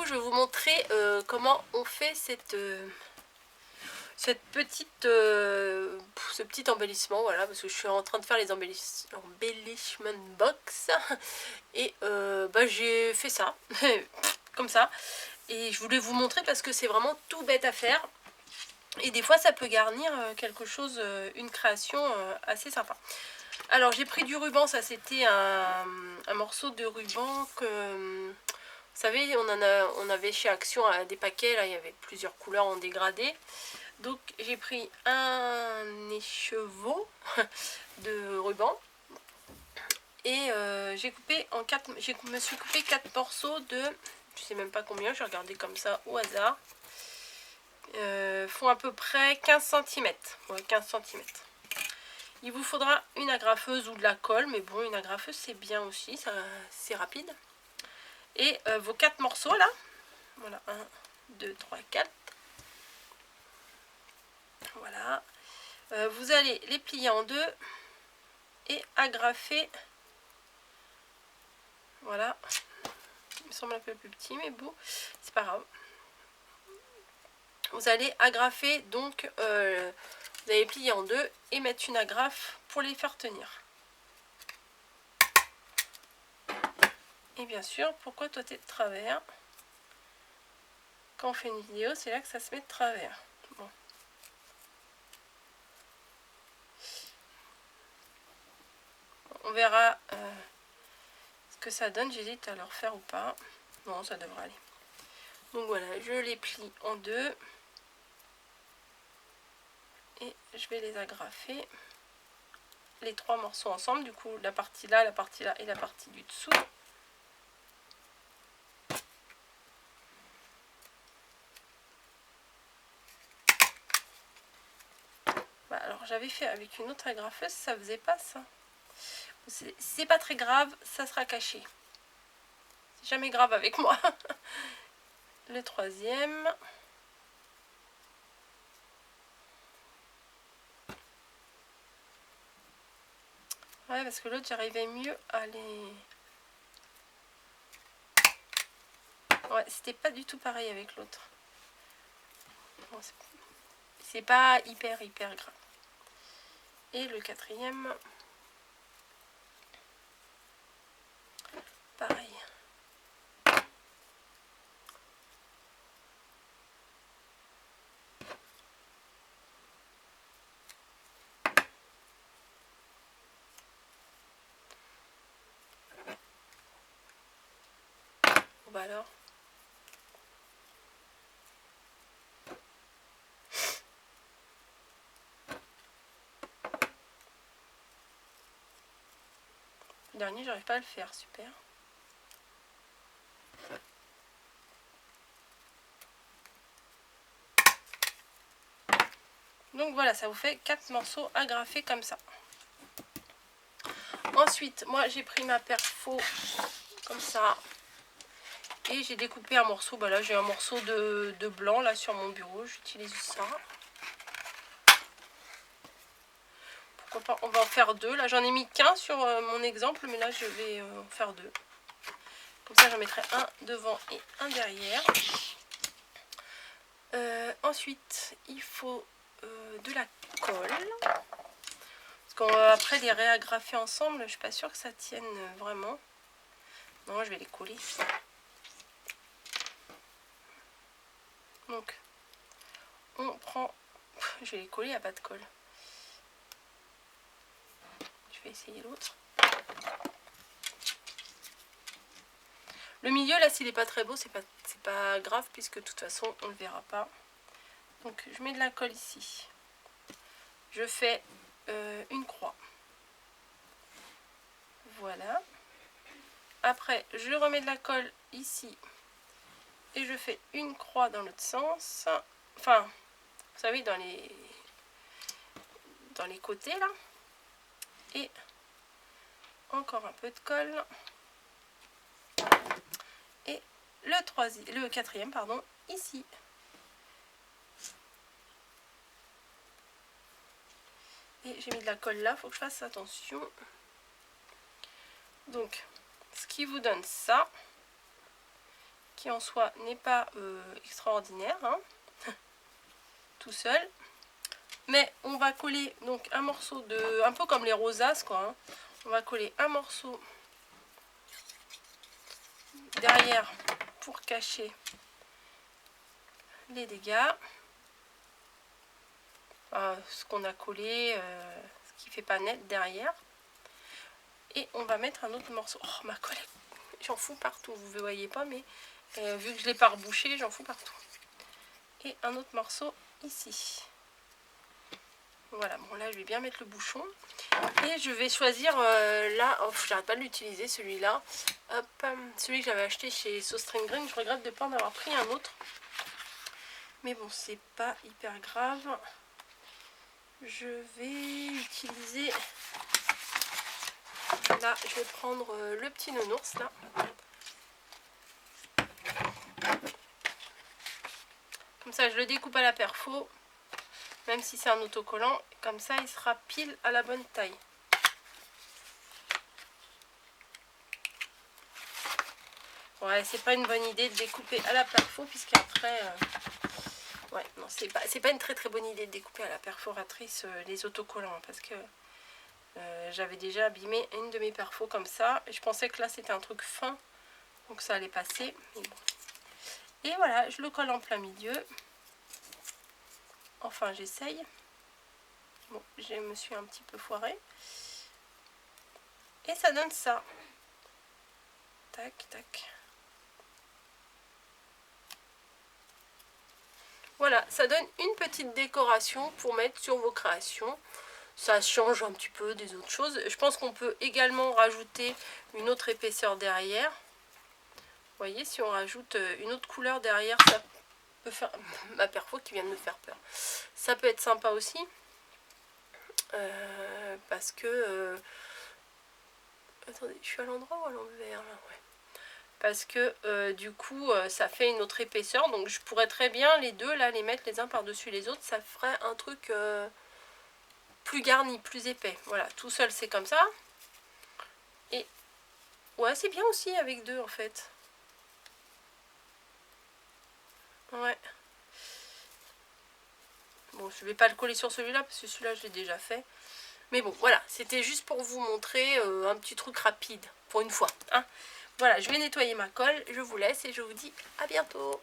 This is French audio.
coup je vais vous montrer comment on fait cette petite ce petit embellissement, voilà, parce que je suis en train de faire les embellishment box et j'ai fait ça comme ça, et je voulais vous montrer parce que c'est vraiment tout bête à faire et des fois ça peut garnir quelque chose, une création assez sympa. Alors j'ai pris du ruban, ça c'était un morceau de ruban que vous savez, on avait chez Action des paquets, là il y avait plusieurs couleurs en dégradé. Donc j'ai pris un écheveau de ruban et j'ai coupé en 4, je me suis coupé 4 morceaux de, je sais même pas combien, j'ai regardé comme ça au hasard, font à peu près 15 cm. Ouais, 15 cm. Il vous faudra une agrafeuse ou de la colle, mais bon, une agrafeuse c'est bien aussi, c'est rapide. Et vos 4 morceaux là, voilà, 1, 2, 3, 4. Voilà. Vous allez les plier en deux et agrafer. Voilà. Il me semble un peu plus petit, mais bon, c'est pas grave. Vous allez agrafer, donc vous allez plier en deux et mettre une agrafe pour les faire tenir. Et bien sûr, pourquoi toi t'es de travers? Quand on fait une vidéo, c'est là que ça se met de travers. Bon. On verra ce que ça donne. J'hésite à le refaire ou pas. Non, ça devrait aller. Donc voilà, je les plie en deux. Et je vais les agrafer. Les 3 morceaux ensemble. Du coup, la partie là et la partie du dessous. Alors j'avais fait avec une autre agrafeuse, ça faisait pas ça. C'est pas très grave, ça sera caché. C'est jamais grave avec moi. Le troisième. Ouais, parce que l'autre j'arrivais mieux à les... Ouais, c'était pas du tout pareil avec l'autre. Bon, c'est pas hyper grave. Et le quatrième. Pareil. Bon bah alors. Le dernier, j'arrive pas à le faire, super. Donc voilà, ça vous fait 4 morceaux agrafés comme ça. Ensuite, moi j'ai pris ma perfo comme ça. Et j'ai découpé un morceau. Bah là j'ai un morceau de blanc là sur mon bureau. J'utilise ça. Pourquoi pas, on va en faire deux. Là j'en ai mis qu'un sur mon exemple. Mais là je vais en faire deux. Comme ça j'en mettrai un devant et un derrière. Ensuite il faut de la colle. Parce qu'après les réagrafer ensemble, je suis pas sûre que ça tienne vraiment. Non, je vais les coller. Donc on prend... Je vais les coller, il n'y a pas de colle. Je vais essayer l'autre. Le milieu là, s'il n'est pas très beau, c'est pas grave puisque de toute façon on ne le verra pas. Donc je mets de la colle ici. Je fais une croix. Voilà. Après je remets de la colle ici et je fais une croix dans l'autre sens. Enfin, vous savez, dans les côtés là. Et encore un peu de colle. Et le quatrième, pardon, ici. Et j'ai mis de la colle là, faut que je fasse attention. Donc, ce qui vous donne ça, qui en soi n'est pas extraordinaire, hein, tout seul. Mais on va coller donc un morceau de, un peu comme les rosaces quoi, hein. On va coller un morceau derrière pour cacher les dégâts. Ce qu'on a collé, ce qui fait pas net derrière. Et on va mettre un autre morceau. Oh ma collègue, j'en fous partout, vous ne voyez pas, mais vu que je ne l'ai pas rebouché, j'en fous partout. Et un autre morceau ici. Voilà, bon là je vais bien mettre le bouchon. Et je vais choisir là, oh, j'arrête pas de l'utiliser celui-là. Hop, celui que j'avais acheté chez So String Green, je regrette de ne pas en avoir pris un autre. Mais bon, c'est pas hyper grave. Je vais utiliser, là je vais prendre le petit nounours là. Comme ça je le découpe à la perfo, même si c'est un autocollant, comme ça il sera pile à la bonne taille. Ouais, c'est pas une bonne idée de découper à la perfo, puisqu'après ouais, non, c'est pas une très bonne idée de découper à la perforatrice les autocollants, parce que j'avais déjà abîmé une de mes perfos comme ça, et je pensais que là c'était un truc fin, donc ça allait passer, mais bon. Et voilà, je le colle en plein milieu. Enfin, j'essaye. Bon, je me suis un petit peu foirée. Et ça donne ça. Tac, tac. Voilà, ça donne une petite décoration pour mettre sur vos créations. Ça change un petit peu des autres choses. Je pense qu'on peut également rajouter une autre épaisseur derrière. Vous voyez, si on rajoute une autre couleur derrière, ça peut faire... Ma perfo qui vient de me faire peur. Ça peut être sympa aussi. Parce que... Attendez, je suis à l'endroit ou à l'envers là, ouais. Parce que du coup, ça fait une autre épaisseur. Donc je pourrais très bien les deux, là, les mettre les uns par-dessus les autres. Ça ferait un truc plus garni, plus épais. Voilà, tout seul c'est comme ça. Et ouais, c'est bien aussi avec deux en fait. Ouais. Bon, je vais pas le coller sur celui-là parce que celui-là je l'ai déjà fait. Mais bon, voilà, c'était juste pour vous montrer un petit truc rapide, pour une fois. Hein. Voilà, je vais nettoyer ma colle, je vous laisse et je vous dis à bientôt.